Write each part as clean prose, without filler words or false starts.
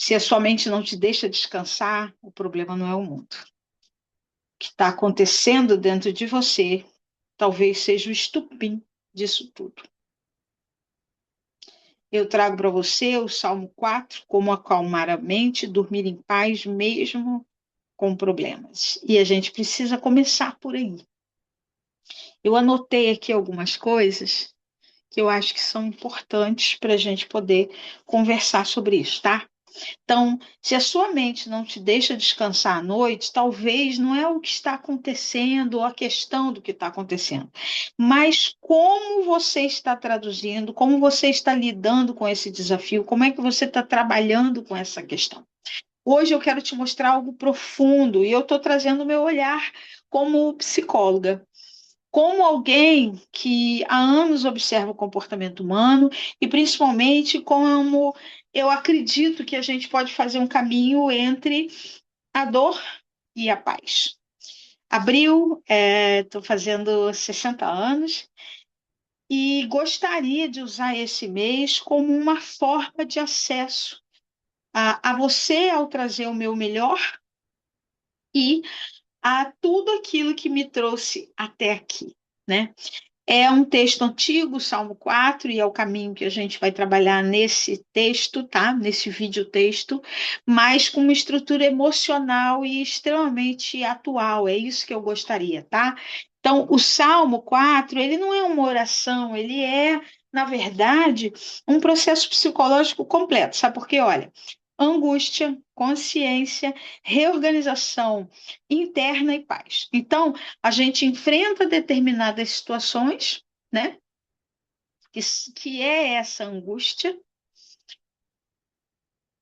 Se a sua mente não te deixa descansar, o problema não é o mundo. O que está acontecendo dentro de você talvez seja o estupim disso tudo. Eu trago para você o Salmo 4, como acalmar a mente, dormir em paz mesmo com problemas. E a gente precisa começar por aí. Eu anotei aqui algumas coisas que eu acho que são importantes para a gente poder conversar sobre isso, tá? Então, se a sua mente não te deixa descansar à noite, talvez não é o que está acontecendo ou a questão do que está acontecendo, mas como você está traduzindo, como você está lidando com esse desafio, como é que você está trabalhando com essa questão. Hoje eu quero te mostrar algo profundo e eu estou trazendo o meu olhar como psicóloga, como alguém que há anos observa o comportamento humano e principalmente como eu acredito que a gente pode fazer um caminho entre a dor e a paz. Abril, estou fazendo 60 anos e gostaria de usar esse mês como uma forma de acesso a você ao trazer o meu melhor e a tudo aquilo que me trouxe até aqui, né? É um texto antigo, Salmo 4, e é o caminho que a gente vai trabalhar nesse texto, tá? Nesse vídeo texto, mas com uma estrutura emocional e extremamente atual. É isso que eu gostaria, tá? Então, o Salmo 4, ele não é uma oração, ele é, na verdade, um processo psicológico completo. Sabe por quê? Olha, angústia, consciência, reorganização interna e paz. Então, a gente enfrenta determinadas situações, né? Que, que é essa angústia.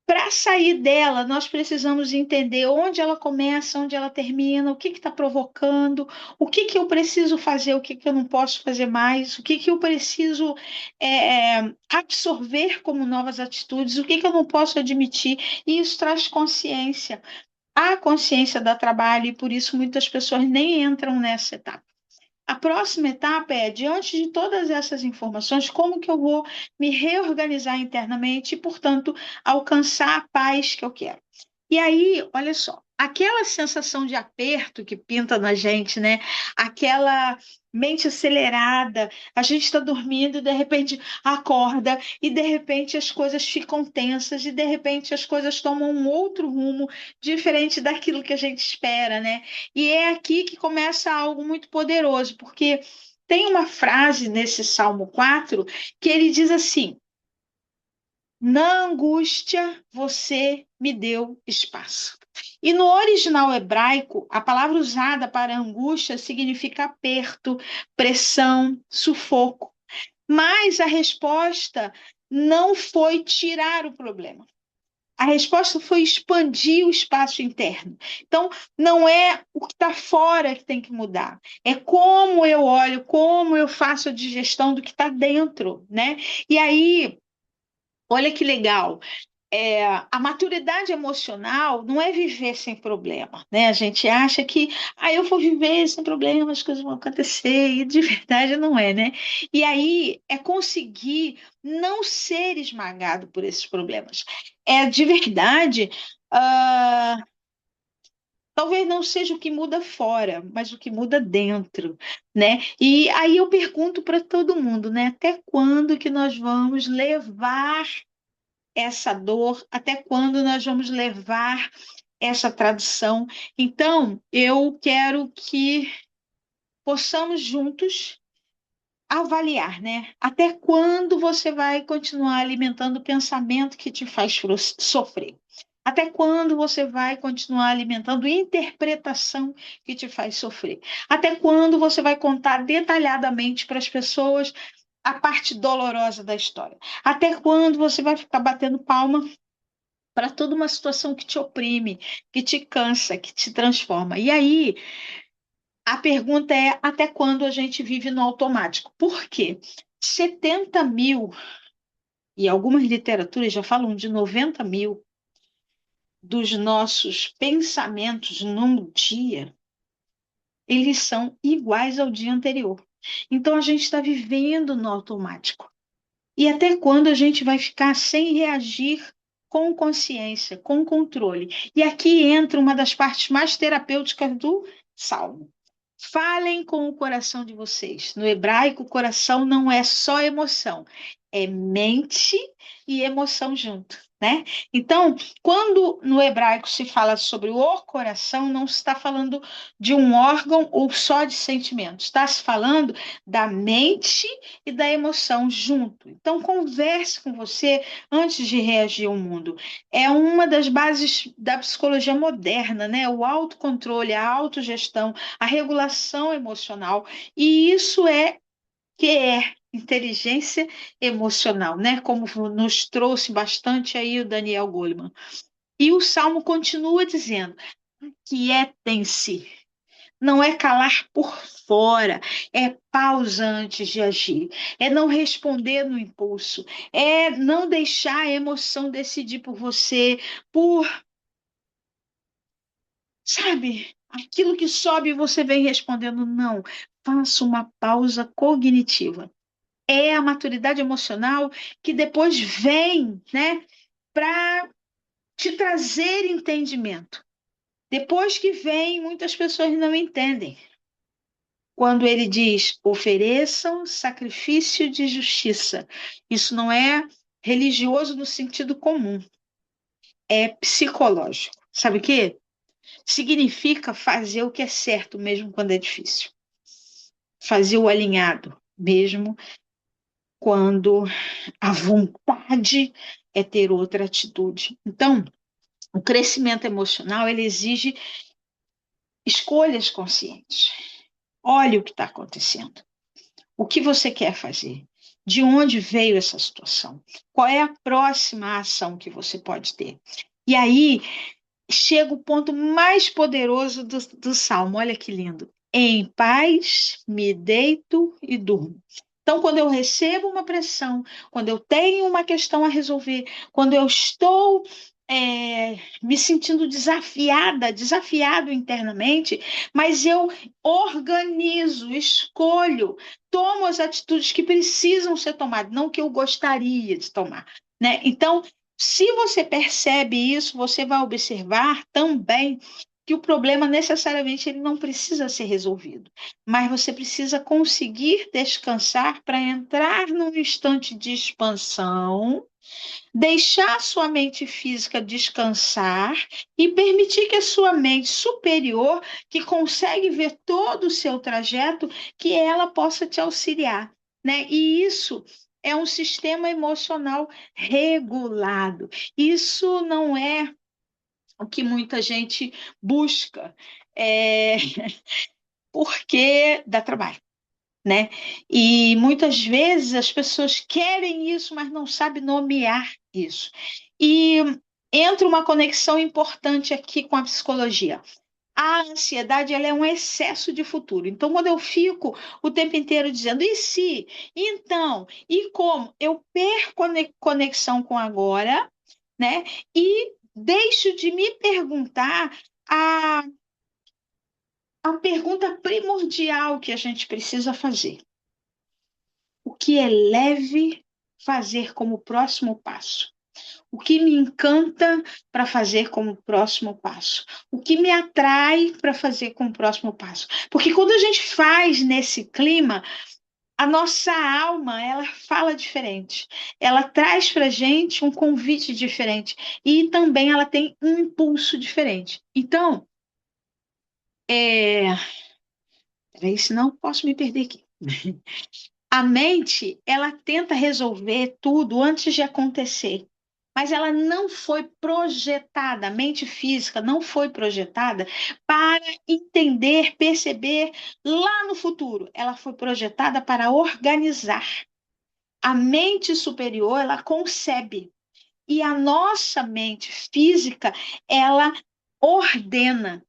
Para sair dela, nós precisamos entender onde ela começa, onde ela termina, o que está provocando, o que eu preciso fazer, o que eu não posso fazer mais, o que eu preciso absorver como novas atitudes, o que eu não posso admitir. E isso traz consciência. A consciência dá trabalho e por isso muitas pessoas nem entram nessa etapa. A próxima etapa é, diante de todas essas informações, como que eu vou me reorganizar internamente e, portanto, alcançar a paz que eu quero. E aí, olha só, aquela sensação de aperto que pinta na gente, né? Aquela mente acelerada, a gente está dormindo e de repente acorda e de repente as coisas ficam tensas e de repente as coisas tomam um outro rumo diferente daquilo que a gente espera, né? E é aqui que começa algo muito poderoso, porque tem uma frase nesse Salmo 4 que ele diz assim: na angústia você me deu espaço. E no original hebraico, a palavra usada para angústia significa aperto, pressão, sufoco. Mas a resposta não foi tirar o problema. A resposta foi expandir o espaço interno. Então, não é o que está fora que tem que mudar, é como eu olho, como eu faço a digestão do que está dentro, né? E aí, olha que legal. A maturidade emocional não é viver sem problema, né? A gente acha que eu vou viver sem problema, as coisas vão acontecer, e de verdade não é, né? E aí é conseguir não ser esmagado por esses problemas. É de verdade, ah, talvez não seja o que muda fora, mas o que muda dentro, né? E aí eu pergunto para todo mundo, né? Até quando que nós vamos levar essa dor, até quando nós vamos levar essa tradução. Então, eu quero que possamos juntos avaliar, né? Até quando você vai continuar alimentando o pensamento que te faz sofrer? Até quando você vai continuar alimentando interpretação que te faz sofrer? Até quando você vai contar detalhadamente para as pessoas a parte dolorosa da história? Até quando você vai ficar batendo palma para toda uma situação que te oprime, que te cansa, que te transforma? E aí, a pergunta é: até quando a gente vive no automático? Por quê? 70.000, e algumas literaturas já falam de 90.000, dos nossos pensamentos num dia, eles são iguais ao dia anterior. Então, a gente está vivendo no automático. E até quando a gente vai ficar sem reagir com consciência, com controle. E aqui entra uma das partes mais terapêuticas do Salmo. Falem com o coração de vocês. No hebraico, o coração não é só emoção, é mente e emoção junto, né? Então, quando no hebraico se fala sobre o coração, não se está falando de um órgão ou só de sentimentos, está se falando da mente e da emoção junto. Então, converse com você antes de reagir ao mundo. É uma das bases da psicologia moderna, né? O autocontrole, a autogestão, a regulação emocional. E isso é que é inteligência emocional, né? Como nos trouxe bastante aí o Daniel Goleman. E o Salmo continua dizendo: quietem-se. Não é calar por fora, é pausa antes de agir, é não responder no impulso, é não deixar a emoção decidir por você, por, sabe, aquilo que sobe você vem respondendo não. Faça uma pausa cognitiva. É a maturidade emocional que depois vem, né, para te trazer entendimento. Depois que vem, muitas pessoas não entendem. Quando ele diz ofereçam sacrifício de justiça, isso não é religioso no sentido comum, é psicológico. Sabe o quê? Significa fazer o que é certo, mesmo quando é difícil. Fazer o alinhado, mesmo quando a vontade é ter outra atitude. Então, o crescimento emocional, ele exige escolhas conscientes. Olhe o que está acontecendo. O que você quer fazer? De onde veio essa situação? Qual é a próxima ação que você pode ter? E aí chega o ponto mais poderoso do Salmo. Olha que lindo. Em paz me deito e durmo. Então, quando eu recebo uma pressão, quando eu tenho uma questão a resolver, quando eu estou me sentindo desafiado internamente, mas eu organizo, escolho, tomo as atitudes que precisam ser tomadas, não que eu gostaria de tomar, né? Então, se você percebe isso, você vai observar também que o problema necessariamente ele não precisa ser resolvido, mas você precisa conseguir descansar para entrar num instante de expansão, deixar sua mente física descansar e permitir que a sua mente superior, que consegue ver todo o seu trajeto, que ela possa te auxiliar, né? E isso é um sistema emocional regulado. Isso não é o que muita gente busca, é, porque dá trabalho, né? E muitas vezes as pessoas querem isso, mas não sabem nomear isso. E entra uma conexão importante aqui com a psicologia. A ansiedade ela é um excesso de futuro. Então, quando eu fico o tempo inteiro dizendo e se, então, e como, eu perco a conexão com agora, né? E deixo de me perguntar a, a pergunta primordial que a gente precisa fazer. O que é leve fazer como próximo passo? O que me encanta para fazer como próximo passo? O que me atrai para fazer como próximo passo? Porque quando a gente faz nesse clima, a nossa alma, ela fala diferente. Ela traz para a gente um convite diferente. E também ela tem um impulso diferente. Então, peraí, senão posso me perder aqui. A mente, ela tenta resolver tudo antes de acontecer, mas ela não foi projetada, a mente física não foi projetada para entender, perceber lá no futuro. Ela foi projetada para organizar. A mente superior, ela concebe. E a nossa mente física, ela ordena.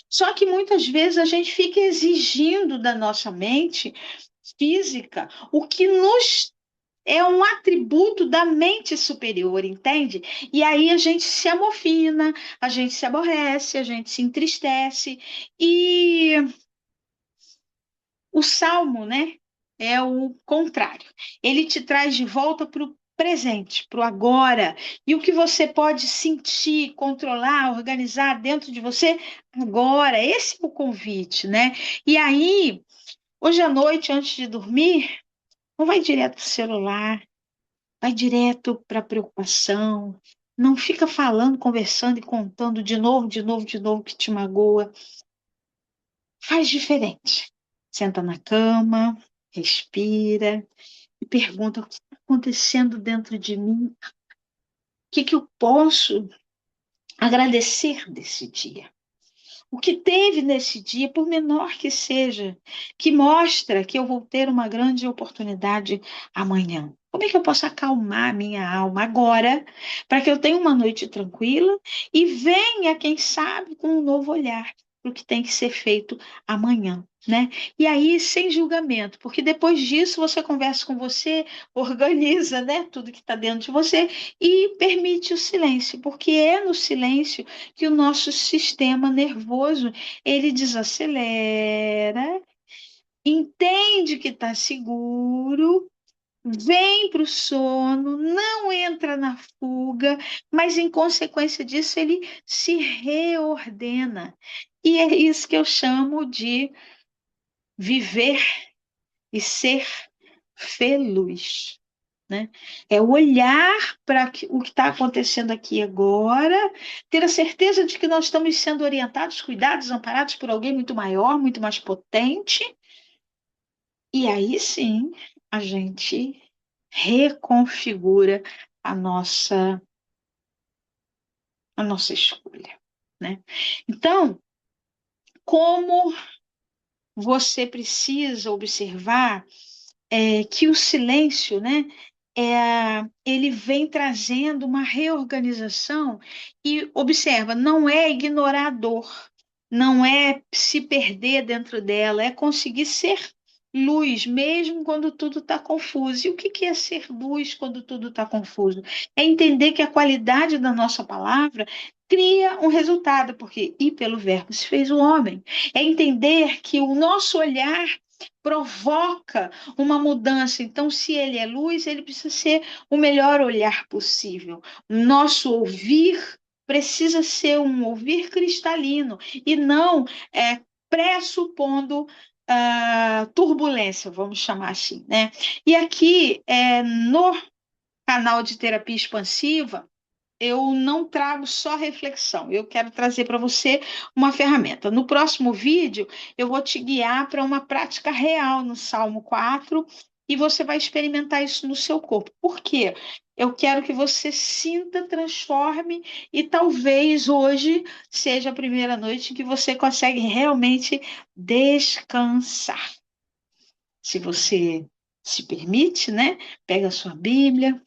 Só que muitas vezes a gente fica exigindo da nossa mente física o que nos é um atributo da mente superior, entende? E aí a gente se amofina, a gente se aborrece, a gente se entristece. E o salmo, né, é o contrário. Ele te traz de volta para o presente, para o agora. E o que você pode sentir, controlar, organizar dentro de você agora. Esse é o convite, né? E aí, hoje à noite, antes de dormir, não vai direto para o celular, vai direto para a preocupação. Não fica falando, conversando e contando de novo, de novo, de novo que te magoa. Faz diferente. Senta na cama, respira e pergunta: o que está acontecendo dentro de mim? O que eu posso agradecer desse dia? O que teve nesse dia, por menor que seja, que mostra que eu vou ter uma grande oportunidade amanhã. Como é que eu posso acalmar minha alma agora, para que eu tenha uma noite tranquila e venha, quem sabe, com um novo olhar para o que tem que ser feito amanhã, né? E aí, sem julgamento, porque depois disso você conversa com você, organiza, né, tudo que está dentro de você e permite o silêncio, porque é no silêncio que o nosso sistema nervoso ele desacelera, entende que está seguro, vem para o sono, não entra na fuga, mas em consequência disso ele se reordena. E é isso que eu chamo de viver e ser feliz, né? É olhar para o que está acontecendo aqui agora, ter a certeza de que nós estamos sendo orientados, cuidados, amparados por alguém muito maior, muito mais potente, e aí sim a gente reconfigura a nossa, a nossa escolha, né? Então, como você precisa observar que o silêncio, né, ele vem trazendo uma reorganização e observa, não é ignorar a dor, não é se perder dentro dela, é conseguir ser luz, mesmo quando tudo está confuso. E o que é ser luz quando tudo está confuso? É entender que a qualidade da nossa palavra cria um resultado, porque e pelo verbo se fez o homem. É entender que o nosso olhar provoca uma mudança. Então, se ele é luz, ele precisa ser o melhor olhar possível. Nosso ouvir precisa ser um ouvir cristalino e não pressupondo turbulência, vamos chamar assim, né? E aqui no canal de terapia expansiva eu não trago só reflexão, eu quero trazer para você uma ferramenta. No próximo vídeo, eu vou te guiar para uma prática real no Salmo 4 e você vai experimentar isso no seu corpo. Por quê? Eu quero que você sinta, transforme e talvez hoje seja a primeira noite que você consegue realmente descansar. Se você se permite, né? Pega a sua Bíblia,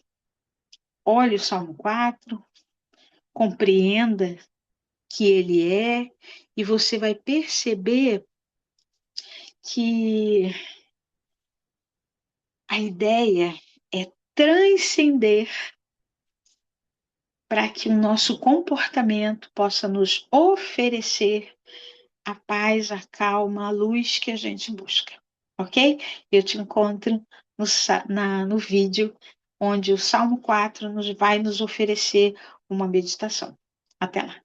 olhe o Salmo 4, compreenda que ele é, e você vai perceber que a ideia é transcender para que o nosso comportamento possa nos oferecer a paz, a calma, a luz que a gente busca, ok? Eu te encontro no vídeo onde o Salmo 4 vai nos oferecer uma meditação. Até lá!